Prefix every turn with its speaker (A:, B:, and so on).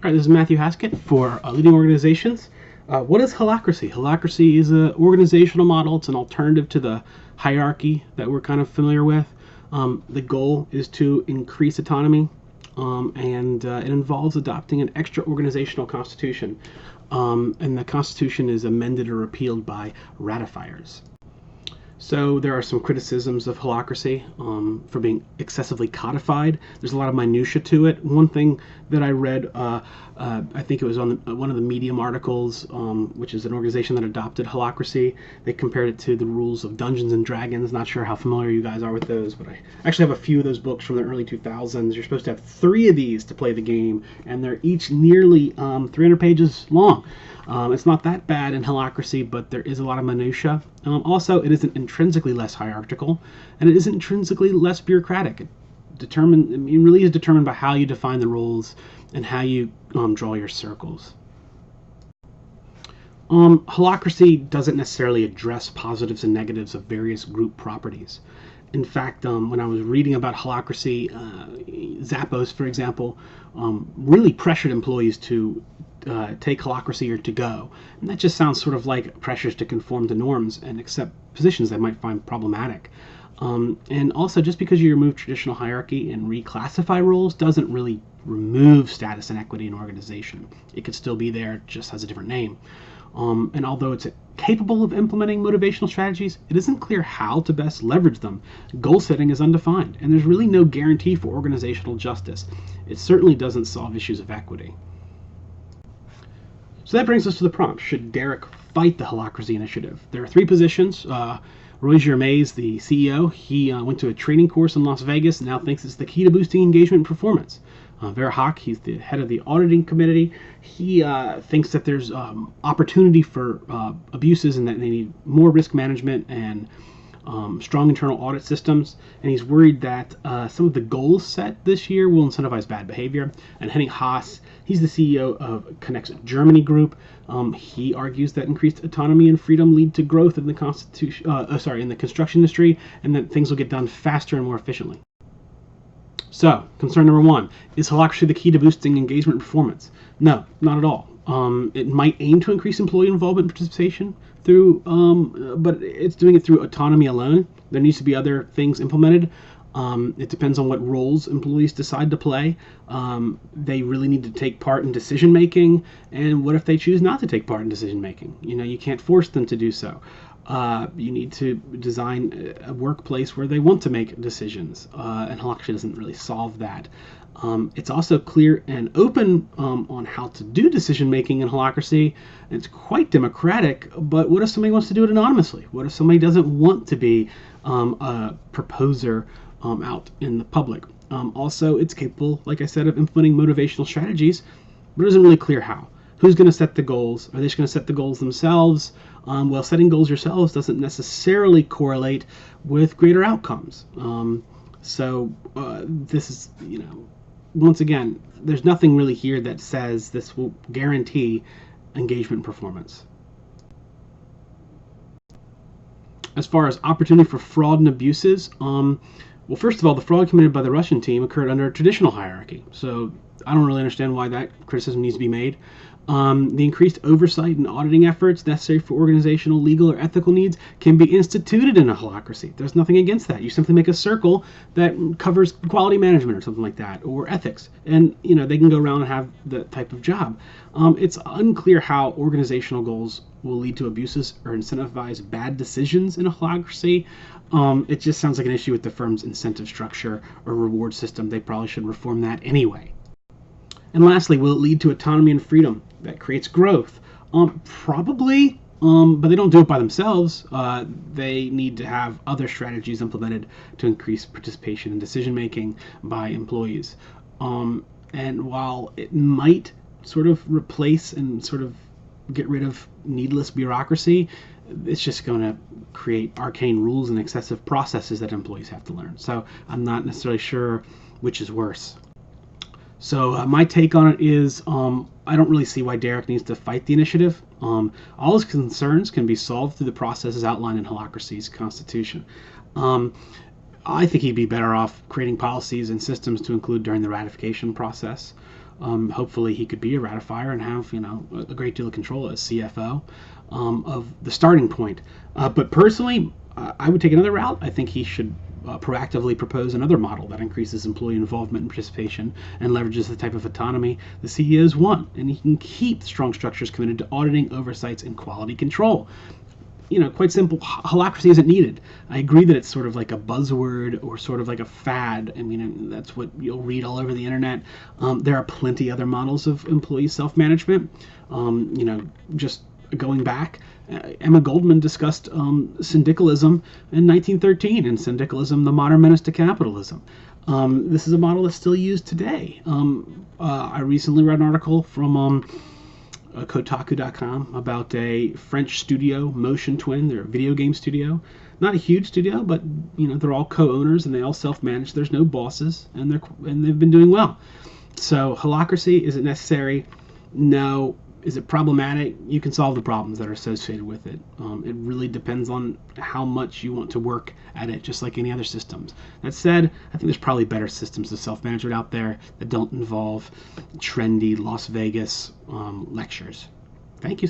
A: All right, this is Matthew Haskett for Leading Organizations. What is Holacracy? Holacracy is an organizational model. It's an alternative to the hierarchy that we're kind of familiar with. The goal is to increase autonomy, and it involves adopting an extra organizational constitution. And the constitution is amended or repealed by ratifiers. So there are some criticisms of Holacracy for being excessively codified. There's a lot of minutia to it. One thing that I read, I think it was on one of the Medium articles, which is an organization that adopted Holacracy. They compared it to the rules of Dungeons and Dragons. Not sure how familiar you guys are with those, but I actually have a few of those books from the early 2000s. You're supposed to have 3 of these to play the game, and they're each nearly 300 pages long. It's not that bad in Holacracy, but there is a lot of minutia. Also, it isn't intrinsically less hierarchical, and it isn't intrinsically less bureaucratic. It really is determined by how you define the roles and how you draw your circles. Holacracy doesn't necessarily address positives and negatives of various group properties. In fact, when I was reading about Holacracy, Zappos, for example, really pressured employees to take Holacracy or to go. And that just sounds sort of like pressures to conform to norms and accept positions they might find problematic. And also, just because you remove traditional hierarchy and reclassify roles doesn't really remove status and equity in an organization. It could still be there, it just has a different name. And although it's capable of implementing motivational strategies, it isn't clear how to best leverage them. Goal setting is undefined, and there's really no guarantee for organizational justice. It certainly doesn't solve issues of equity. So that brings us to the prompt. Should Derek fight the Holacracy initiative? There are 3 positions. Roy Germais, the CEO, he went to a training course in Las Vegas and now thinks it's the key to boosting engagement and performance. Vera Hawk, he's the head of the auditing committee. He thinks that there's opportunity for abuses and that they need more risk management and strong internal audit systems, and he's worried that some of the goals set this year will incentivize bad behavior. And Henning Haas, he's the CEO of Connect's Germany Group. He argues that increased autonomy and freedom lead to growth in the in the construction industry, and that things will get done faster and more efficiently. So, concern number 1, is Holacracy the key to boosting engagement and performance? No, not at all. It might aim to increase employee involvement and participation through, but it's doing it through autonomy alone. There needs to be other things implemented. It depends on what roles employees decide to play. They really need to take part in decision making, and what if they choose not to take part in decision making? You can't force them to do so. You need to design a workplace where they want to make decisions, and Holacracy doesn't really solve that. It's also clear and open on how to do decision making in Holacracy. It's quite democratic, but what if somebody wants to do it anonymously? What if somebody doesn't want to be a proposer out in the public? Also, it's capable, like I said, of implementing motivational strategies, but it isn't really clear how. Who's going to set the goals? Are they just going to set the goals themselves? Well, setting goals yourselves doesn't necessarily correlate with greater outcomes. This is, once again, there's nothing really here that says this will guarantee engagement and performance. As far as opportunity for fraud and abuses, well, first of all, the fraud committed by the Russian team occurred under a traditional hierarchy. So I don't really understand why that criticism needs to be made. The increased oversight and auditing efforts necessary for organizational, legal, or ethical needs can be instituted in a Holacracy. There's nothing against that. You simply make a circle that covers quality management or something like that, or ethics, and they can go around and have that type of job. It's unclear how organizational goals will lead to abuses or incentivize bad decisions in a Holacracy. It just sounds like an issue with the firm's incentive structure or reward system. They probably should reform that anyway. And lastly, will it lead to autonomy and freedom that creates growth? Probably, but they don't do it by themselves. They need to have other strategies implemented to increase participation in decision making by employees. And while it might sort of replace and sort of get rid of needless bureaucracy, it's just going to create arcane rules and excessive processes that employees have to learn. So I'm not necessarily sure which is worse. So my take on it is I don't really see why Derek needs to fight the initiative. All his concerns can be solved through the processes outlined in Holacracy's constitution. I think he'd be better off creating policies and systems to include during the ratification process. Hopefully he could be a ratifier and have, a great deal of control as CFO of the starting point. But personally, I would take another route. I think he should proactively propose another model that increases employee involvement and participation and leverages the type of autonomy the CEOs want. And he can keep strong structures committed to auditing, oversights, and quality control. Quite simple, holacracy isn't needed. I agree that it's sort of like a buzzword or sort of like a fad. I mean, that's what you'll read all over the internet. There are plenty other models of employee self-management. Just going back, Emma Goldman discussed syndicalism in 1913, and syndicalism, the modern menace to capitalism. This is a model that's still used today. I recently read an article from Kotaku.com about a French studio, Motion Twin. They're a video game studio, not a huge studio, but they're all co-owners and they all self-manage. There's no bosses, and they've been doing well. So holacracy, is it necessary? No. Is it problematic? You can solve the problems that are associated with it. It really depends on how much you want to work at it, just like any other systems. That said, I think there's probably better systems of self-management out there that don't involve trendy Las Vegas lectures. Thank you.